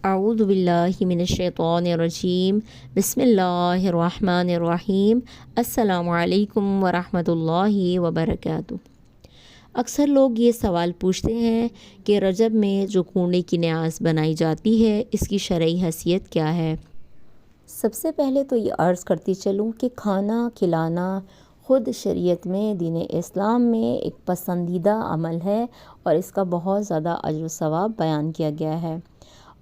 اعوذ باللہ من الشیطان الرجیم بسم اللہ الرحمن الرحیم السلام علیکم ورحمۃ اللہ وبرکاتہ۔ اکثر لوگ یہ سوال پوچھتے ہیں کہ رجب میں جو کنڈے کی نیاز بنائی جاتی ہے اس کی شرعی حیثیت کیا ہے؟ سب سے پہلے تو یہ عرض کرتی چلوں کہ کھانا کھلانا خود شریعت میں دین اسلام میں ایک پسندیدہ عمل ہے اور اس کا بہت زیادہ اجر و ثواب بیان کیا گیا ہے۔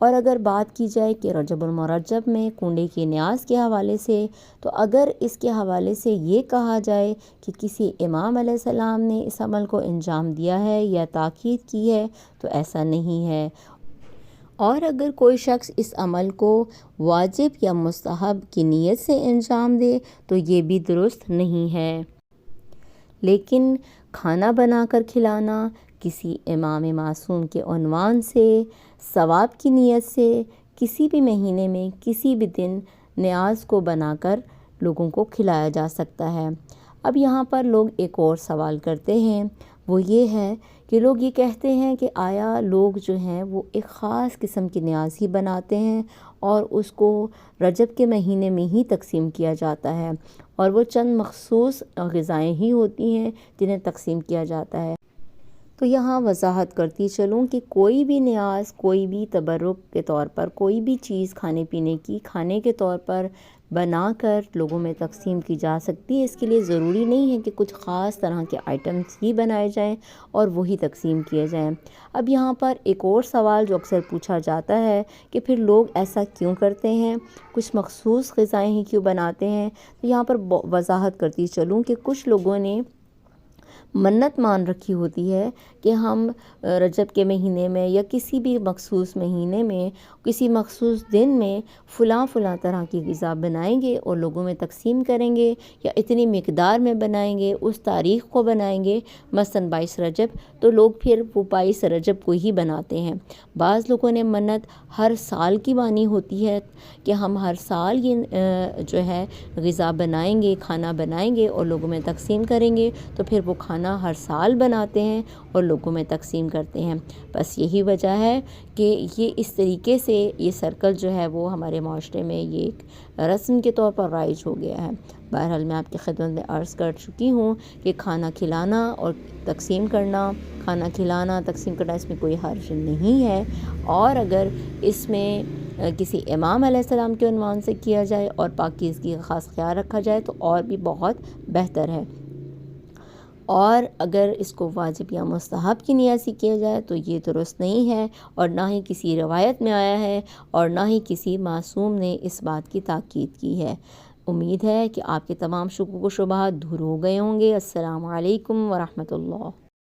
اور اگر بات کی جائے کہ رجب المرجب میں کنڈے کی نیاز کے حوالے سے، تو اگر اس کے حوالے سے یہ کہا جائے کہ کسی امام علیہ السلام نے اس عمل کو انجام دیا ہے یا تاکید کی ہے تو ایسا نہیں ہے، اور اگر کوئی شخص اس عمل کو واجب یا مستحب کی نیت سے انجام دے تو یہ بھی درست نہیں ہے۔ لیکن کھانا بنا کر کھلانا کسی امام معصوم کے عنوان سے، ثواب کی نیت سے، کسی بھی مہینے میں کسی بھی دن نیاز کو بنا کر لوگوں کو کھلایا جا سکتا ہے۔ اب یہاں پر لوگ ایک اور سوال کرتے ہیں، وہ یہ ہے کہ لوگ یہ کہتے ہیں کہ آیا لوگ جو ہیں وہ ایک خاص قسم کی نیاز ہی بناتے ہیں اور اس کو رجب کے مہینے میں ہی تقسیم کیا جاتا ہے، اور وہ چند مخصوص غذائیں ہی ہوتی ہیں جنہیں تقسیم کیا جاتا ہے؟ تو یہاں وضاحت کرتی چلوں کہ کوئی بھی نیاز، کوئی بھی تبرک کے طور پر، کوئی بھی چیز کھانے پینے کی کھانے کے طور پر بنا کر لوگوں میں تقسیم کی جا سکتی ہے۔ اس کے لیے ضروری نہیں ہے کہ کچھ خاص طرح کے آئٹمز ہی بنائے جائیں اور وہی تقسیم کیے جائیں۔ اب یہاں پر ایک اور سوال جو اکثر پوچھا جاتا ہے کہ پھر لوگ ایسا کیوں کرتے ہیں، کچھ مخصوص غذائیں ہی کیوں بناتے ہیں؟ تو یہاں پر وضاحت کرتی چلوں کہ کچھ لوگوں نے منت مان رکھی ہوتی ہے کہ ہم رجب کے مہینے میں یا کسی بھی مخصوص مہینے میں کسی مخصوص دن میں فلاں طرح کی غذا بنائیں گے اور لوگوں میں تقسیم کریں گے، یا اتنی مقدار میں بنائیں گے، اس تاریخ کو بنائیں گے، مثلاً 22 رجب، تو لوگ پھر وہ 22 رجب کو ہی بناتے ہیں۔ بعض لوگوں نے منت ہر سال کی مانی ہوتی ہے کہ ہم ہر سال یہ جو ہے غذا بنائیں گے، کھانا بنائیں گے اور لوگوں میں تقسیم کریں گے، تو پھر وہ کھانا ہر سال بناتے ہیں اور لوگوں میں تقسیم کرتے ہیں۔ بس یہی وجہ ہے کہ یہ اس طریقے سے یہ سرکل جو ہے وہ ہمارے معاشرے میں یہ ایک رسم کے طور پر رائج ہو گیا ہے۔ بہرحال میں آپ کی خدمت میں عرض کر چکی ہوں کہ کھانا کھلانا اور تقسیم کرنا، کھانا کھلانا تقسیم کرنا، اس میں کوئی حرج نہیں ہے، اور اگر اس میں کسی امام علیہ السلام کے عنوان سے کیا جائے اور پاکیزگی کا خاص خیال رکھا جائے تو اور بھی بہت بہتر ہے، اور اگر اس کو واجب یا مستحب کی نیت سے کیا جائے تو یہ درست نہیں ہے، اور نہ ہی کسی روایت میں آیا ہے اور نہ ہی کسی معصوم نے اس بات کی تاکید کی ہے۔ امید ہے کہ آپ کے تمام شکوک و شبہات دور ہو گئے ہوں گے۔ السلام علیکم ورحمۃ اللہ۔